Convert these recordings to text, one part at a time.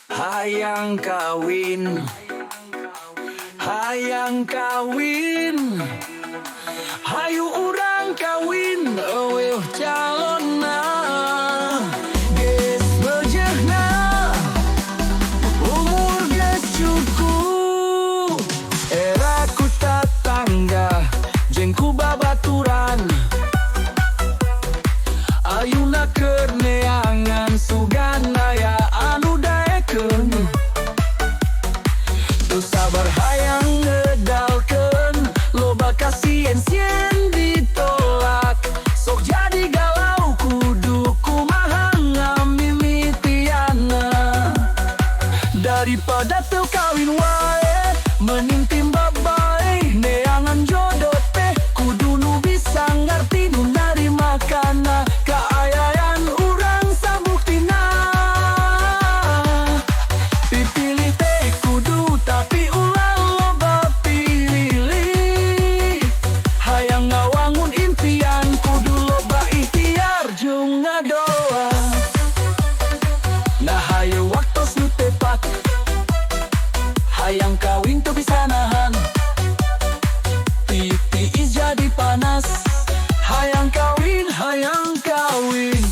Hayang kawin, hayang kawin, hayu urang kawin, eueuh calonna. Geus beujeuhna, umur geus cukup, era ku tatangga, jeung ku babaturan. Ayeuna keur neangan sugan aya anu daekeun, teu sabar hayang ngedalkeun, loba kasieun-sieun ditolak. Sok jadi galau kudu kumaha ngamimitianna, daripada teu kawin wae mending timba bae. Neangan jodoh teh kudu nu bisa ngarti nu narima kana kaayaan urang sabuktina. Pipilih teh kudu tapi ulah loba pilih. Hayang ngawangun impian kudu loba ikhtiar jeung ngadoa. Nah hayu waktos nu tepat, hayang kawin teu bisa nahan, tiis jadi panas. Hayang kawin, hayang kawin.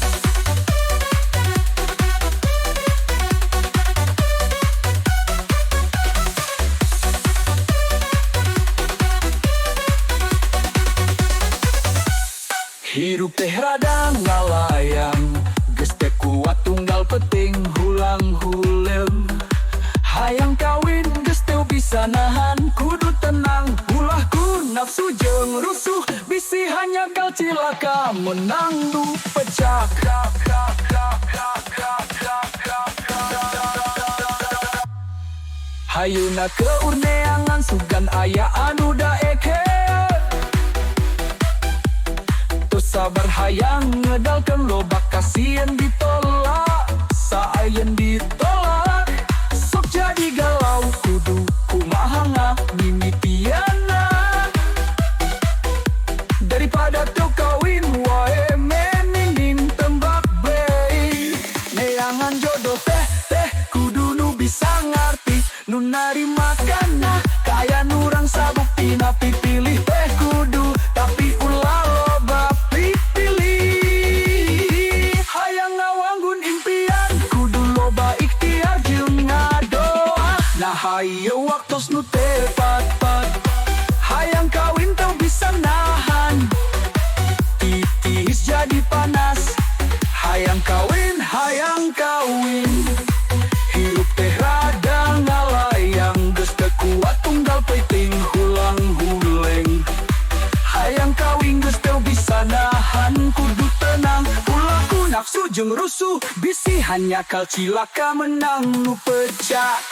Hirup teh rada ngalayang, geus teu kuat tunggal peting hulang-huleng. Hayang kawin geus teu bisa nahan, kudu tenang, ulah ku nafsu jeung rusuh, bisi hanya kal cilaka menang nu pecak. Hayuna keur neangan sugan aya anu daekeun, teu sabar hayang ngedalkeun, loba kasieun ditolak. Saayeun ditolak sok jadi galau kudu kumaha ngamimitianna, daripada teu kawin wae mending tembak bae. Neangan jodoh teh kudu nu bisa ngarti, nu narima kana kaayaan urang sabuktina. Pipilih teh kudu tapi ulah loba pilih. Hayang ngawangun impian kudu loba ikhtiar jeung ngadoa. Nah hayu waktos nu tepat, hayang kawin teu bisa nahan, tiis jadi panas. Hayang kawin, hayang kawin. Hirup teh rada ngalayang, geus teu kuat tunggal peuting hulang-huleng. Hayang kawin geus teu bisa nahan, kudu tenang, ulah ku nafsu jeung rusuh, bisi hanya kal cilaka menang nu pecak.